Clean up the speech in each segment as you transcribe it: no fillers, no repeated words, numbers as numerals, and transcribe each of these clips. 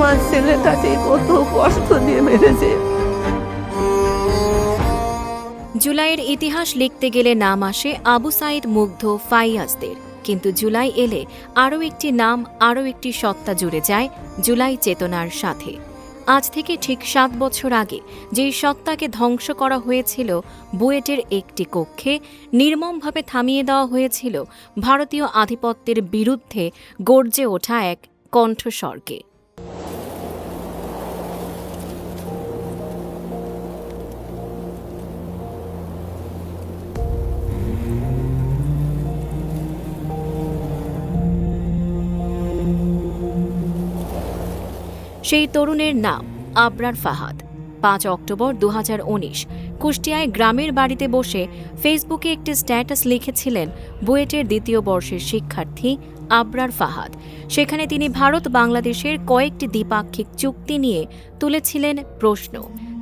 আমার ছেলেটাকে কত কষ্ট দিয়ে মেরেছে। জুলাইয়ের ইতিহাস লিখতে গেলে নাম আসে আবু সাইদ মুগ্ধ ফাইয়াজদের, কিন্তু জুলাই এলে আরও একটি নাম, আরও একটি সত্তা জুড়ে যায় জুলাই চেতনার সাথে। আজ থেকে ঠিক ৭ বছর আগে যেই সত্তাকে ধ্বংস করা হয়েছিল বুয়েটের একটি কক্ষে, নির্মমভাবে থামিয়ে দেওয়া হয়েছিল ভারতীয় আধিপত্যের বিরুদ্ধে গর্জে ওঠা এক কণ্ঠস্বরকে। সেই তরুণের নাম আবরার ফাহাদ। ৫ অক্টোবর ২০১৯ কুষ্টিয়ায় গ্রামের বাড়িতে বসে ফেসবুকে একটি স্ট্যাটাস লিখেছিলেন বুয়েটের ২য় বর্ষের শিক্ষার্থী আবরার ফাহাদ। সেখানে তিনি ভারত বাংলাদেশের কয়েকটি দ্বিপাক্ষিক চুক্তি নিয়ে তুলেছিলেন প্রশ্ন।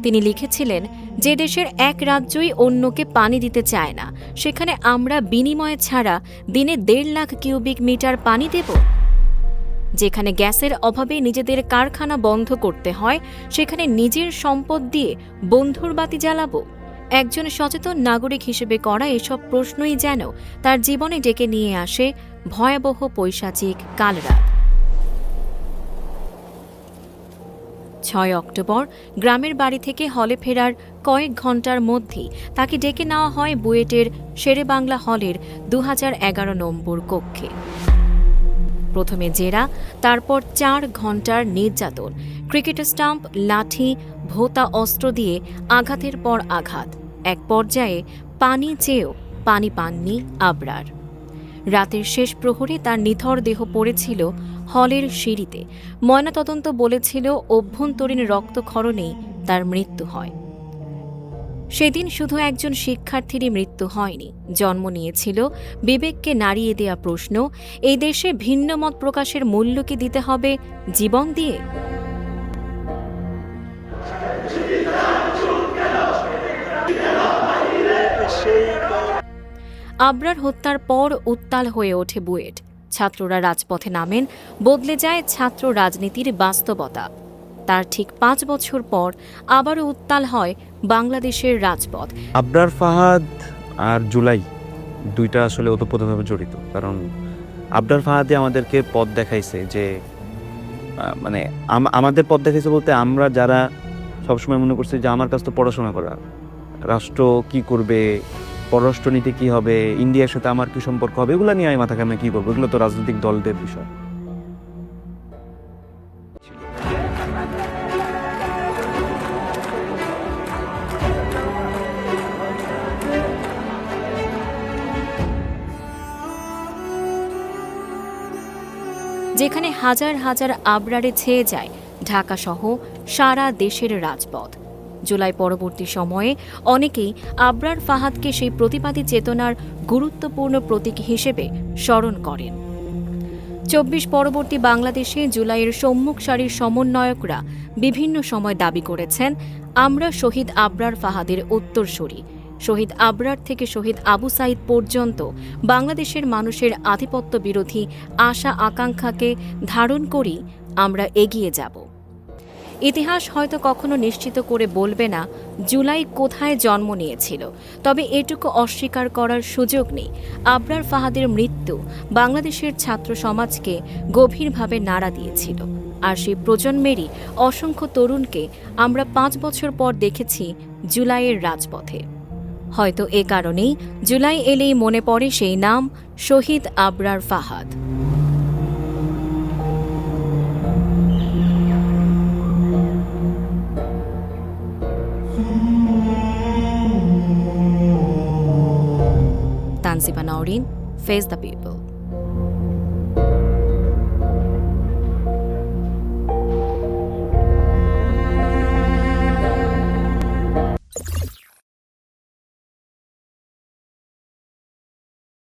তিনি লিখেছিলেন, যে দেশের এক রাজ্যই অন্যকে পানি দিতে চায় না, সেখানে আমরা বিনিময় ছাড়া দিনে ১.৫ লাখ কিউবিক মিটার পানি দেব। যেখানে গ্যাসের অভাবে নিজেদের কারখানা বন্ধ করতে হয়, সেখানে নিজের সম্পদ দিয়ে বন্ধুর বাতি জ্বালাবো। একজন সচেতন নাগরিক হিসেবে করা এসব প্রশ্নই যেন তার জীবনে ডেকে নিয়ে আসে ভয়াবহ পৈশাচিক কালরাত। ৬ অক্টোবর গ্রামের বাড়ি থেকে হলে ফেরার কয়েক ঘণ্টার মধ্যেই তাকে ডেকে নেওয়া হয় বুয়েটের শেরেবাংলা হলের ২০১১ নম্বর কক্ষে। প্রথমে জেরা, তারপর ৪ ঘণ্টার নির্যাতন, ক্রিকেট স্টাম্প, লাঠি, ভোঁতা অস্ত্র দিয়ে আঘাতের পর আঘাত। এক পর্যায়ে পানি চেয়েও পানি পাননি আবরার। রাতের শেষ প্রহরে তার নিথর দেহ পড়েছিল হলের সিঁড়িতে। ময়নাতদন্ত বলেছিল অভ্যন্তরীণ রক্তক্ষরণেই তার মৃত্যু হয়। সেদিন শুধু একজন শিক্ষার্থীরই মৃত্যু হয়নি, জন্ম নিয়েছিল বিবেককে নাড়িয়ে দেয়া প্রশ্ন, এই দেশে ভিন্ন মত প্রকাশের মূল্য কি দিতে হবে জীবন দিয়ে? আবরার হত্যার পর উত্তাল হয়ে ওঠে বুয়েট। ছাত্ররা রাজপথে নামেন, বদলে যায় ছাত্র রাজনীতির বাস্তবতা। তার ঠিক ৫ বছর পর আবারও উত্তাল হয় বাংলাদেশের রাজপথ। আবরার ফাহাদ আর জুলাই দুইটা আসলে ওতপ্রোতভাবে জড়িত, কারণ আবরার ফাহাদে আমাদেরকে পথ দেখাইছে, যে মানে আমাদের পথ দেখাইছে বলতে, আমরা যারা সবসময় মনে করছি যে আমার কাছে তো পড়াশোনা করা, রাষ্ট্র কি করবে, পররাষ্ট্রনীতি কি হবে, ইন্ডিয়ার সাথে আমার কি সম্পর্ক হবে, এগুলো নিয়ে আমি মাথা ঘামে কি করবো, এগুলো তো রাজনৈতিক দলদের বিষয়। যেখানে হাজার হাজার আবরারে ছেয়ে যায় ঢাকাসহ সারা দেশের রাজপথ। জুলাই পরবর্তী সময়ে অনেকেই আবরার ফাহাদকে সেই প্রতিবাদী চেতনার গুরুত্বপূর্ণ প্রতীক হিসেবে স্মরণ করেন। ২৪ পরবর্তী বাংলাদেশে জুলাইয়ের সম্মুখ সারির সমন্বয়করা বিভিন্ন সময় দাবি করেছেন, আমরা শহীদ আবরার ফাহাদের উত্তরসূরি। শহীদ আবরার থেকে শহীদ আবু সাইদ পর্যন্ত বাংলাদেশের মানুষের আধিপত্য বিরোধী আশা আকাঙ্ক্ষাকে ধারণ করি আমরা এগিয়ে যাব। ইতিহাস হয়তো কখনো নিশ্চিত করে বলবে না জুলাই কোথায় জন্ম নিয়েছিল, তবে এটুকু অস্বীকার করার সুযোগ নেই, আবরার ফাহাদের মৃত্যু বাংলাদেশের ছাত্র সমাজকে গভীরভাবে নাড়া দিয়েছিল। আর সেই প্রজন্মেরই অসংখ্য তরুণকে আমরা ৫ বছর পর দেখেছি জুলাইয়ের রাজপথে। হয়তো এ কারণেই জুলাই এলেই মনে পড়ে সেই নাম, Shaheed Abrar Fahad. Tanjiba Nowrin, face the people.